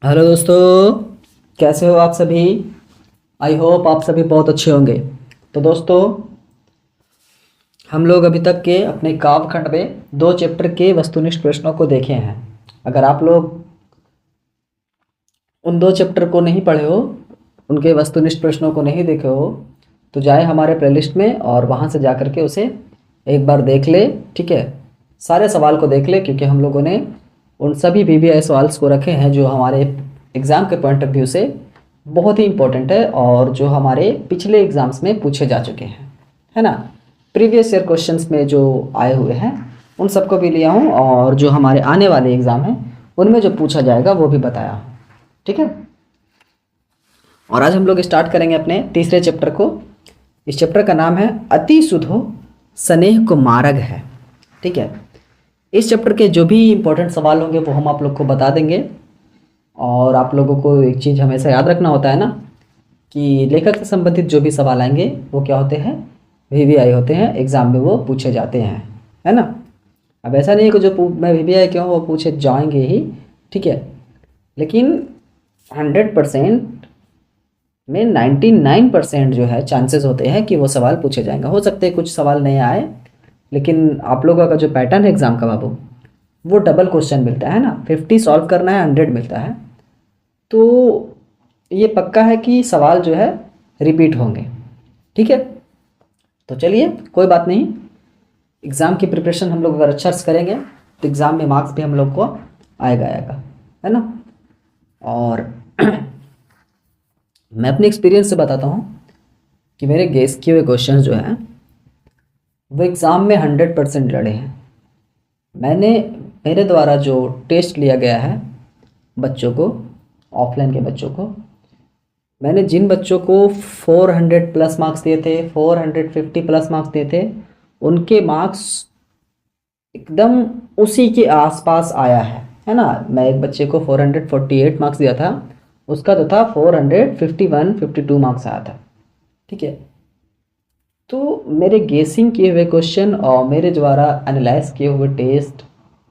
Hello दोस्तों, कैसे हो आप सभी। आई होप आप सभी बहुत अच्छे होंगे। तो दोस्तों, हम लोग अभी तक के अपने काव्यखंड में 2 चैप्टर के वस्तुनिष्ठ प्रश्नों को देखे हैं। अगर आप लोग उन 2 चैप्टर को नहीं पढ़े हो, उनके वस्तुनिष्ठ प्रश्नों को नहीं देखे हो, तो जाए हमारे प्लेलिस्ट में और वहाँ से जा कर के उसे एक बार देख ले। ठीक है, सारे सवाल को देख ले, क्योंकि हम लोगों ने उन सभी वीवीआई सवाल्स को रखे हैं जो हमारे एग्ज़ाम के पॉइंट ऑफ व्यू से बहुत ही इम्पोर्टेंट है और जो हमारे पिछले एग्ज़ाम्स में पूछे जा चुके हैं, है ना। प्रीवियस ईयर क्वेश्चंस में जो आए हुए हैं उन सबको भी लिया हूँ, और जो हमारे आने वाले एग्ज़ाम हैं उनमें जो पूछा जाएगा वो भी बताया हूँ। ठीक है, और आज हम लोग स्टार्ट करेंगे अपने तीसरे चैप्टर को। इस चैप्टर का नाम है अति सुधो स्नेह को मार्ग है। ठीक है, इस चैप्टर के जो भी इम्पोर्टेंट सवाल होंगे वो हम आप लोग को बता देंगे। और आप लोगों को एक चीज़ हमेशा याद रखना होता है ना, कि लेखक से संबंधित जो भी सवाल आएंगे वो क्या होते हैं, वीवीआई होते हैं, एग्ज़ाम में वो पूछे जाते हैं, है ना। अब ऐसा नहीं है कि जो मैं वीवीआई क्यों वो पूछे जाएंगे ही, ठीक है, लेकिन 100% में 99% जो है चांसेस होते हैं कि वो सवाल पूछे जाएंगे। हो सकते हैं कुछ सवाल नहीं आए, लेकिन आप लोगों का जो पैटर्न है एग्ज़ाम का बाबू, वो डबल क्वेश्चन मिलता है ना। 50 सॉल्व करना है, 100 मिलता है, तो ये पक्का है कि सवाल जो है रिपीट होंगे। ठीक है, तो चलिए कोई बात नहीं, एग्ज़ाम की प्रिपरेशन हम लोग अगर अच्छा से करेंगे तो एग्ज़ाम में मार्क्स भी हम लोग को आएगा, है ना। और मैं अपने एक्सपीरियंस से बताता हूँ कि मेरे गेस किए हुए क्वेश्चन जो हैं वो एग्ज़ाम में 100% लड़े हैं। मैंने मेरे द्वारा जो टेस्ट लिया गया है बच्चों को, ऑफलाइन के बच्चों को, मैंने जिन बच्चों को 400 प्लस मार्क्स दिए थे, 450 प्लस मार्क्स दिए थे, उनके मार्क्स एकदम उसी के आसपास आया है ना। मैं एक बच्चे को 448 मार्क्स दिया था, उसका तो था 451 52 मार्क्स आया था। ठीक है, तो मेरे गेसिंग किए हुए क्वेश्चन और मेरे द्वारा एनालाइज किए हुए टेस्ट,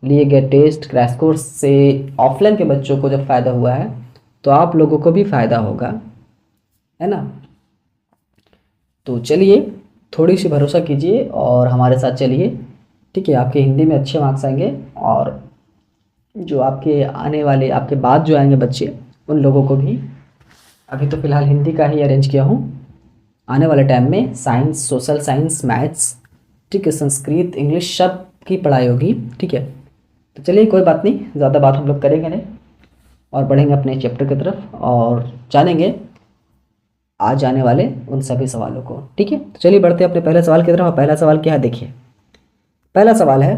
लिए गए टेस्ट क्रैश कोर्स से ऑफलाइन के बच्चों को जब फ़ायदा हुआ है तो आप लोगों को भी फ़ायदा होगा, है ना। तो चलिए थोड़ी सी भरोसा कीजिए और हमारे साथ चलिए। ठीक है, आपके हिंदी में अच्छे मार्क्स आएंगे, और जो आपके आने वाले, आपके बाद जो आएंगे बच्चे, उन लोगों को भी, अभी तो फ़िलहाल हिंदी का ही अरेंज किया हूँ, आने वाले टाइम में साइंस, सोशल साइंस, मैथ्स, ठीक है, संस्कृत, इंग्लिश, सब की पढ़ाई होगी। ठीक है, तो चलिए कोई बात नहीं, ज़्यादा बात हम लोग करेंगे नहीं और बढ़ेंगे अपने चैप्टर की तरफ और जानेंगे आज आने वाले उन सभी सवालों को। ठीक है, तो चलिए बढ़ते हैं अपने पहले सवाल की तरफ। और पहला सवाल क्या है, देखिए। पहला सवाल है,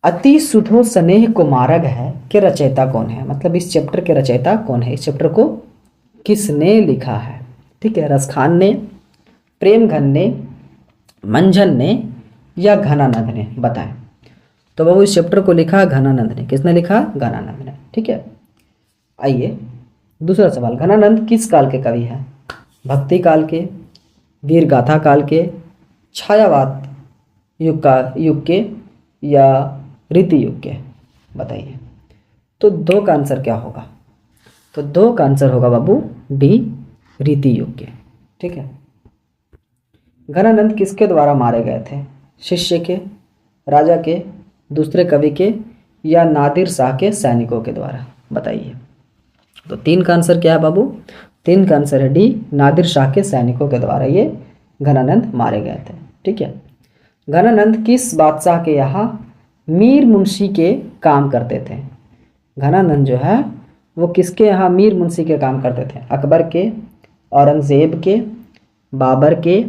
अति सुधो स्नेह को मार्ग है के रचयिता कौन है। मतलब इस चैप्टर के रचयिता कौन है, इस चैप्टर को किसने लिखा है। ठीक है, रसखान ने, प्रेमघन ने, मंझन ने या घनानंद ने, बताएं। तो बाबू इस चैप्टर को लिखा घनानंद ने। किसने लिखा, घनानंद ने। ठीक है, आइए दूसरा सवाल, घनानंद किस काल के कवि हैं। भक्ति काल के, वीर गाथा काल के, छायावाद युग के या रीति युग के, बताइए। तो दो का आंसर क्या होगा, तो दो का आंसर होगा बाबू डी, रीति युग के। ठीक है, घनानंद किसके द्वारा मारे गए थे, शिष्य के, राजा के, दूसरे कवि के या नादिर शाह के सैनिकों के द्वारा, बताइए। तो 3 का आंसर क्या है बाबू, 3 का आंसर है डी, नादिर शाह के सैनिकों के द्वारा ये घनानंद मारे गए थे। ठीक है, घनानंद किस बादशाह के यहाँ मीर मुंशी के काम करते थे। घनानंद जो है वो किसके यहाँ मीर मुंशी के काम करते थे, अकबर के, औरंगज़ेब के, बाबर के,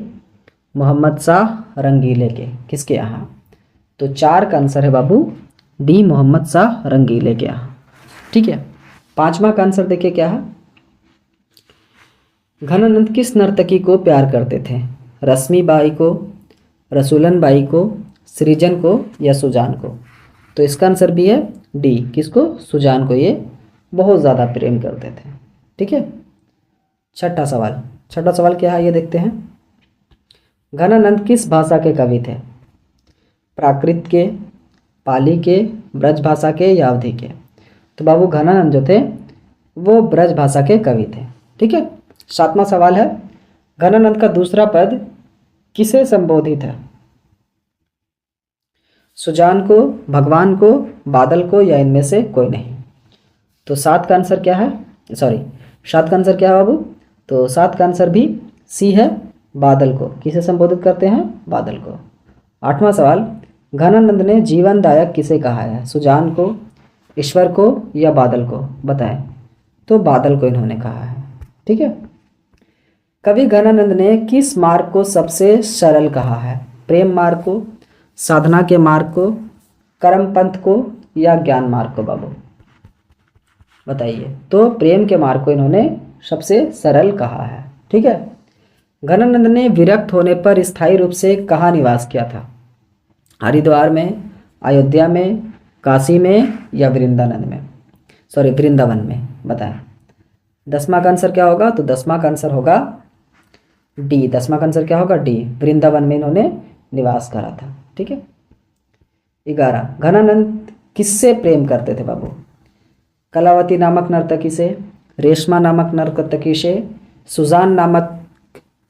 मोहम्मद शाह रंगीले के, किसके यहाँ। तो 4 का आंसर है बाबू डी, मोहम्मद शाह रंगीले के यहाँ। ठीक है, 5वां का आंसर देखिए क्या है, घनानंद किस नर्तकी को प्यार करते थे, रश्मि बाई को, रसूलन बाई को, सृजन को या सुजान को। तो इसका आंसर भी है डी, किसको, सुजान को ये बहुत ज़्यादा प्रेम करते थे। ठीक है, छठा सवाल क्या है ये देखते हैं। घनानंद किस भाषा के कवि थे, प्राकृत के, पाली के, ब्रज भाषा के या अवधी के। तो बाबू घनानंद जो थे वो ब्रज भाषा के कवि थे। ठीक है। 7वां सवाल है, घनानंद का दूसरा पद किसे संबोधित है? सुजान को, भगवान को, बादल को, या इनमें से कोई नहीं। तो 7 का आंसर क्या है? सॉरी, 7 का आंसर क्या है बाबू? तो 7 का आंसर भी सी है, बादल को। किसे संबोधित करते हैं? बादल को। 8वां सवाल, घनानंद ने जीवनदायक किसे कहा है? सुजान को, ईश्वर को, या बादल को? बताएं। तो बादल को इन्होंने कहा है। ठीक है। कवि घनानंद ने किस मार्ग को सबसे सरल कहा है? प्रेम मार्ग को, साधना के मार्ग को, कर्म पंथ को, या ज्ञान मार्ग को? बाबू बताइए। तो प्रेम के मार्ग को इन्होंने सबसे सरल कहा है। ठीक है। घनानंद ने विरक्त होने पर स्थायी रूप से कहाँ निवास किया था? हरिद्वार में, अयोध्या में, काशी में, या वृंदावन में? बताएं। 10वां का आंसर क्या होगा? तो 10वां का आंसर होगा डी। 10वां का आंसर क्या होगा? डी। वृंदावन में इन्होंने निवास करा था। ठीक है। 11, घनानंद किससे प्रेम करते थे बाबू? कलावती नामक नर्तकी से, रेशमा नामक नर्तकी से, सुजान नामक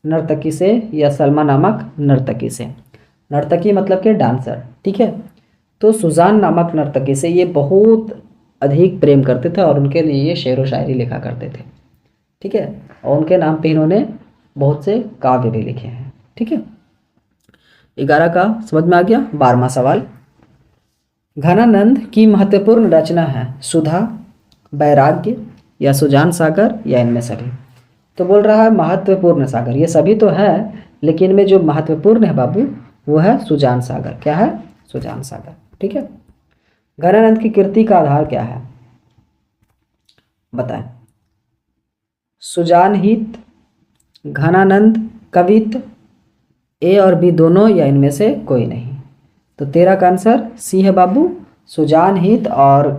नर्तकी से, या सलमा नामक नर्तकी से? नर्तकी मतलब के डांसर। ठीक है। तो सुजान नामक नर्तकी से ये बहुत अधिक प्रेम करते थे और उनके लिए ये शेर व शायरी लिखा करते थे। ठीक है। और उनके नाम पे इन्होंने बहुत से काव्य भी लिखे हैं। ठीक है। 11 का समझ में आ गया। 12वां सवाल, घनानंद की महत्वपूर्ण रचना है सुधा, वैराग्य, या सुजान सागर, या इनमें सभी? तो बोल रहा है महत्वपूर्ण सागर। ये सभी तो है, लेकिन इनमें जो महत्वपूर्ण है बाबू वो है सुजान सागर। क्या है? सुजान सागर। ठीक है। घनानंद की कीर्ति का आधार क्या है? बताएं। सुजान हित, घनानंद, कवित्व, ए और बी दोनों, या इनमें से कोई नहीं? तो 13 का आंसर सी है बाबू, सुजान हित और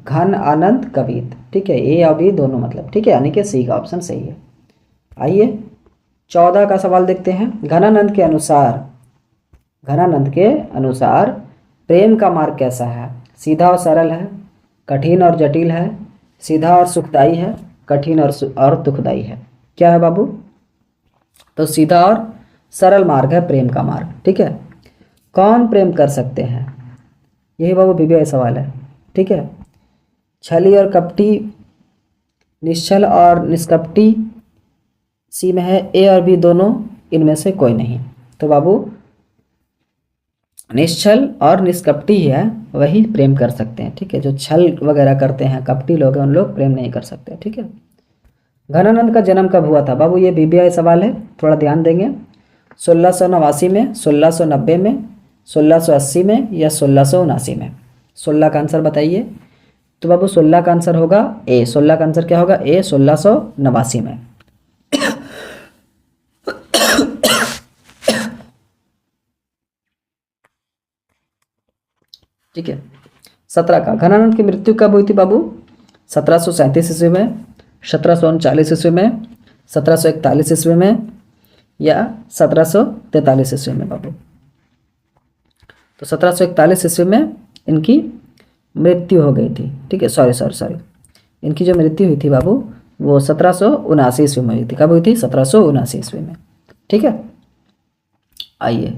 घन आनंद कवित्व। ठीक है। ए और बी दोनों मतलब। ठीक है। यानी कि सी का ऑप्शन सही है। आइए 14 का सवाल देखते हैं। घनानंद के अनुसार प्रेम का मार्ग कैसा है? सीधा और सरल है, कठिन और जटिल है, सीधा और सुखदायी है, कठिन और दुखदायी है? क्या है बाबू? तो सीधा और सरल मार्ग है प्रेम का मार्ग। ठीक है। कौन प्रेम कर सकते हैं? यही बाबू बीबीआई सवाल है। ठीक है। छली और कपटी, निश्चल और निष्कपटी, सी में है, ए और बी दोनों, इनमें से कोई नहीं? तो बाबू निश्चल और निष्कपटी है वही प्रेम कर सकते हैं। ठीक है। जो छल वगैरह करते हैं, कपटी लोग हैं, उन लोग प्रेम नहीं कर सकते। ठीक है। घनानंद का जन्म कब हुआ था बाबू? ये बीबीआई सवाल है, थोड़ा ध्यान देंगे। 1689 में, 1690 में, 1680 में, या 1679 में? 16 का आंसर बताइए। तो बाबू 16 का आंसर होगा ए। 16 का आंसर क्या होगा? ए, 1689 में। ठीक है। 17 का, घनानंद की मृत्यु कब हुई थी बाबू? 1737 ईस्वी में, 1739 ईस्वी में, 1741 ईस्वी में, या 1743 ईस्वी में बाबू? तो 1741 ईस्वी में इनकी मृत्यु हो गई थी। ठीक है। सॉरी, इनकी जो मृत्यु हुई थी बाबू वो 1779 ईस्वी में हुई थी। कब हुई थी? 1779 ईस्वी में। ठीक है। आइए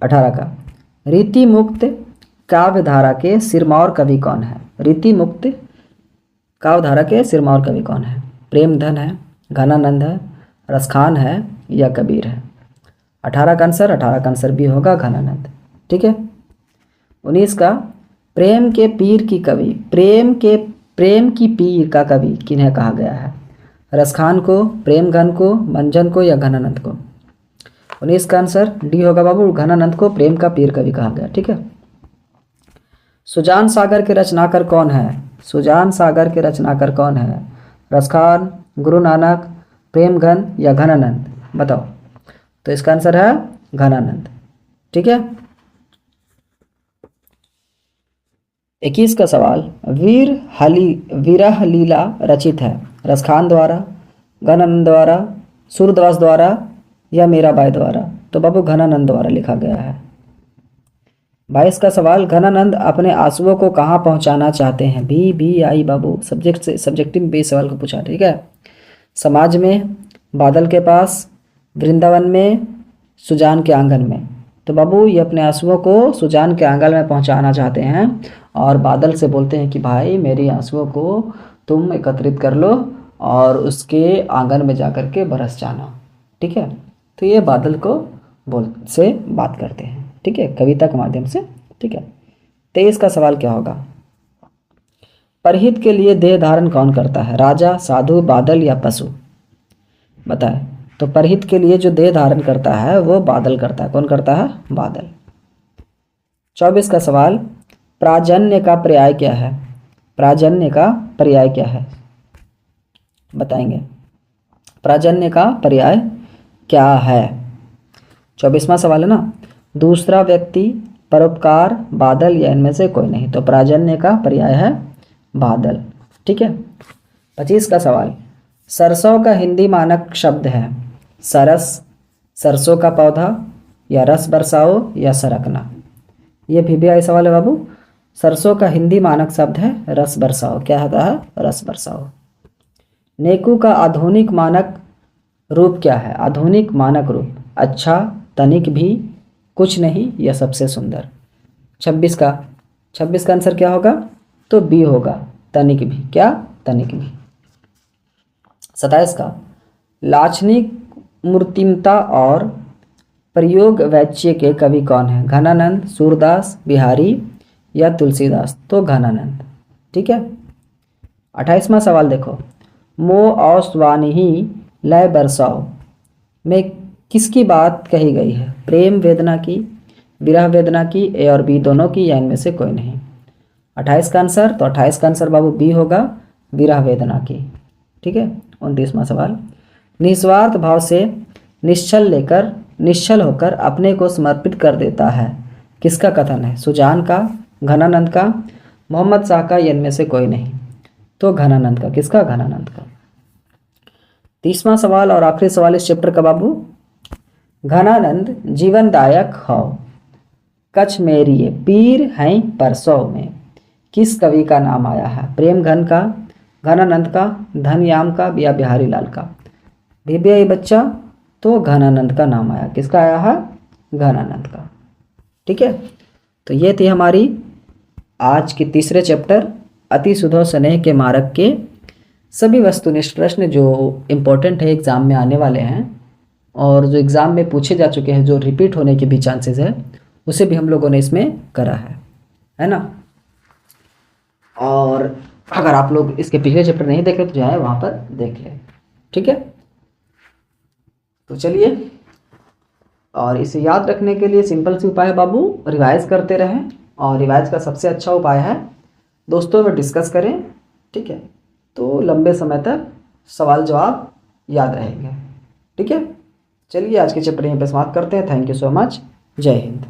18 का, रीति मुक्त काव्यधारा के सिरमौर कवि कौन है? रीति मुक्त काव्यधारा के सिरमौर कवि कौन है? प्रेमधन है, घनानंद है, रसखान है, या कबीर है? 18 का आंसर भी होगा घनानंद। ठीक है। 19 का, प्रेम के पीर की कवि, प्रेम की पीर का कवि किन्हें कहा गया है? रसखान को, प्रेमघन को, मंजन को, या घनानंद को? 19 का आंसर डी होगा बाबू, घनानंद को प्रेम का पीर कवि कहा गया। ठीक है। सुजान सागर के रचनाकार कौन है? सुजान सागर के रचनाकार कौन है? रसखान, गुरु नानक, प्रेमघन, या घनानंद? बताओ। तो इसका आंसर है घनानंद। ठीक है। 21 का सवाल, विरह लीला रचित है रसखान द्वारा, घनानंद द्वारा, सूरदास द्वारा, या मीराबाई द्वारा? तो बाबू घनानंद द्वारा लिखा गया है। 22 का सवाल, घनानंद अपने आंसुओं को कहाँ पहुँचाना चाहते हैं? भी आई बाबू, सब्जेक्ट से सब्जेक्टिव बेस सवाल को पूछा, ठीक है। समाज में, बादल के पास, वृंदावन में, सुजान के आंगन में। तो बाबू ये अपने आंसुओं को सुजान के आंगन में पहुंचाना चाहते हैं और बादल से बोलते हैं कि भाई मेरी आंसुओं को तुम एकत्रित कर लो और उसके आंगन में जा कर के बरस जाना, ठीक है। तो ये बादल को से बात करते हैं, ठीक है, कविता के माध्यम से, ठीक है। 23 का सवाल क्या होगा? परहित के लिए देह धारण कौन करता है? राजा, साधु, बादल या पशु? बताएं। तो परहित के लिए जो देह धारण करता है वो बादल करता है। कौन करता है? बादल। 24 का सवाल, प्राजन्य का पर्याय क्या है? प्राजन्य का पर्याय क्या है? बताएंगे। प्राजन्य का पर्याय क्या है? 24वां सवाल है ना। दूसरा व्यक्ति, परोपकार, बादल या इनमें से कोई नहीं। तो प्राजन्य का पर्याय है बादल, ठीक है। 25 का सवाल, सरसों का हिंदी मानक शब्द है? सरस, सरसों का पौधा, या रस बरसाओ, या सरकना। ये भी आई सवाल है बाबू। सरसों का हिंदी मानक शब्द है रस बरसाओ। क्या होता है? रस बरसाओ। नेकू का आधुनिक मानक रूप क्या है? आधुनिक मानक रूप, अच्छा, तनिक भी, कुछ नहीं, या सबसे सुंदर। 26 का आंसर क्या होगा? तो बी होगा, तनिक भी। क्या? तनिक भी। 27 का, लाक्षणिक मूर्तिमता और प्रयोग वैच्य के कवि कौन है? घनानंद, सूरदास, बिहारी या तुलसीदास? तो घनानंद, ठीक है। 28वां सवाल देखो, मो औसवानी ही लय बरसाओ में किसकी बात कही गई है? प्रेम वेदना की, विरह वेदना की, ए और बी दोनों की, या इनमें से कोई नहीं। 28 का आंसर, तो 28 का आंसर बाबू बी होगा, विरह वेदना की, ठीक है। 29वां सवाल, निस्वार्थ भाव से निश्चल होकर अपने को समर्पित कर देता है, किसका कथन है? सुजान का, घनानंद का, मोहम्मद शाह का, या इनमें से कोई नहीं। तो घनानंद का। किसका? घनानंद का। 30वां सवाल और आखिरी सवाल इस चैप्टर का बाबू, घनानंद जीवनदायक हो, कछ मेरिए पीर हैं परसों में, किस कवि का नाम आया है? प्रेम घन का, घनानंद का, धनयाम का, या बिहारी लाल का? भी बच्चा, तो घनानंद का नाम आया। किसका आया है? घनानंद का, ठीक है। तो ये थी हमारी आज की तीसरे चैप्टर अति सुधो स्नेह के मार्ग के सभी वस्तुनिष्ठ प्रश्न जो इम्पोर्टेंट है, एग्ज़ाम में आने वाले हैं और जो एग्ज़ाम में पूछे जा चुके हैं, जो रिपीट होने के भी चांसेस है, उसे भी हम लोगों ने इसमें करा है ना। और अगर आप लोग इसके पिछले चैप्टर नहीं देख रहे तो जाए वहाँ पर देख लें, ठीक है। तो चलिए, और इसे याद रखने के लिए सिंपल सी उपाय है बाबू, रिवाइज करते रहें। और रिवाइज का सबसे अच्छा उपाय है दोस्तों में डिस्कस करें, ठीक है। तो लंबे समय तक सवाल जवाब याद रहेंगे, ठीक है। चलिए आज के चैप्टर यहीं पे समाप्त करते हैं। Thank you so much. जय हिंद।